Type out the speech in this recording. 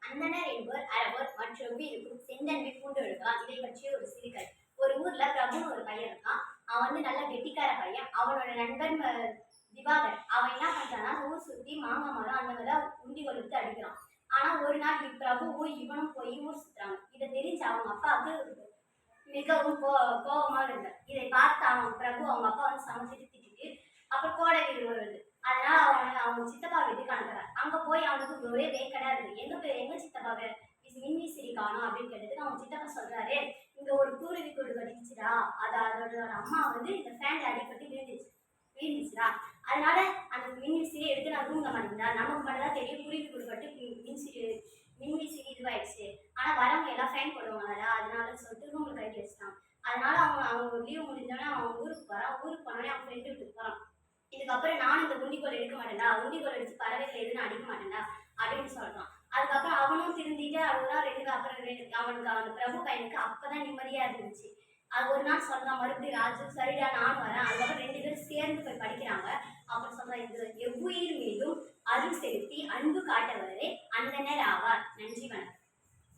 அந்தணர் என்பவர் அரவர் மற்றொரு இருக்கும் செந்தன்மை பூண்டு எடுக்கலாம். இதை பற்றிய ஒரு சிறுகதை. ஒரு ஊர்ல பிரபுன்னு ஒரு பையன் இருக்கான். அவன் வந்து நல்ல கெட்டிக்கார பையன். அவனோட நண்பன் திவாகர் அவன் என்ன பண்றான்னா ஊர் சுத்தி மாங்காய் மரம் அந்த மாதிரி உண்டி கொளுத்து அடிக்கிறான். ஆனா ஒரு நாள் பிரபுவும் இவனும் போய் ஊர் சுத்துறாங்க. இதை தெரிஞ்சு அவங்க அப்பாவுக்கு மிகவும் கோபமா இருந்தார். இதை பார்த்து அவன் பிரபு அவங்க அப்பா வந்து சமைச்சிட்டு திட்டிட்டு அப்புறம் கோடை வீடு வருது. அதனால அவங்க சித்தப்பா வீட்டுக்கு அனுப்புறாரு. அங்க போய் அவனுக்கு ஒரே வேக்கடா இருக்கு. எங்க சித்தப்பாவை மின்விசிறி காணும் அப்படின்னு கேட்டதுக்கு அவங்க சித்தப்பா சொல்றாரு, இங்க ஒரு குருவி கூடு கட்டிச்சுடா, அதோட அம்மா வந்து இந்த ஃபேன்ல அடிப்பட்டு வீழ்ந்துச்சுடா. அதனால அந்த மின்விசிறியை எடுத்து நான் தூங்க மாட்டேங்கிறா. நமக்கு மட்டும் தான் தெரியும் குருவி கூடு கட்டு மின்விசிறி இதுவாயிடுச்சு. ஆனா வரவங்க எல்லாம் ஃபேன் போடுவாங்கடா, அதனால சொல்லிட்டு ரூம்ல கட்டி வச்சுட்டான். அதனால அவங்க லீவு முடிஞ்சோடனே அவன் ஊருக்கு போறான். ஊருக்கு போனோடனே அவன் ஃப்ரெண்டு வீட்டுக்கு போறான். இதுக்கப்புறம் நானும் இந்த உண்டிக்கோல் எடுக்க மாட்டேன்டா, உண்டிக்கோல் அடிச்சு பறவைகள் எதுன்னு அடிக்க மாட்டேன்டா அப்படின்னு சொல்றான். அதுக்கப்புறம் அவனும் திருந்திட்டு அவ்வளோதான் அவனுக்கு அவன் பிரபு பையனுக்கு அப்பதான் நிம்மதியா இருந்துச்சு. அது ஒரு நாள் சொல்றான் மறுபடியும் ராஜு, சரிடா நான் வரேன்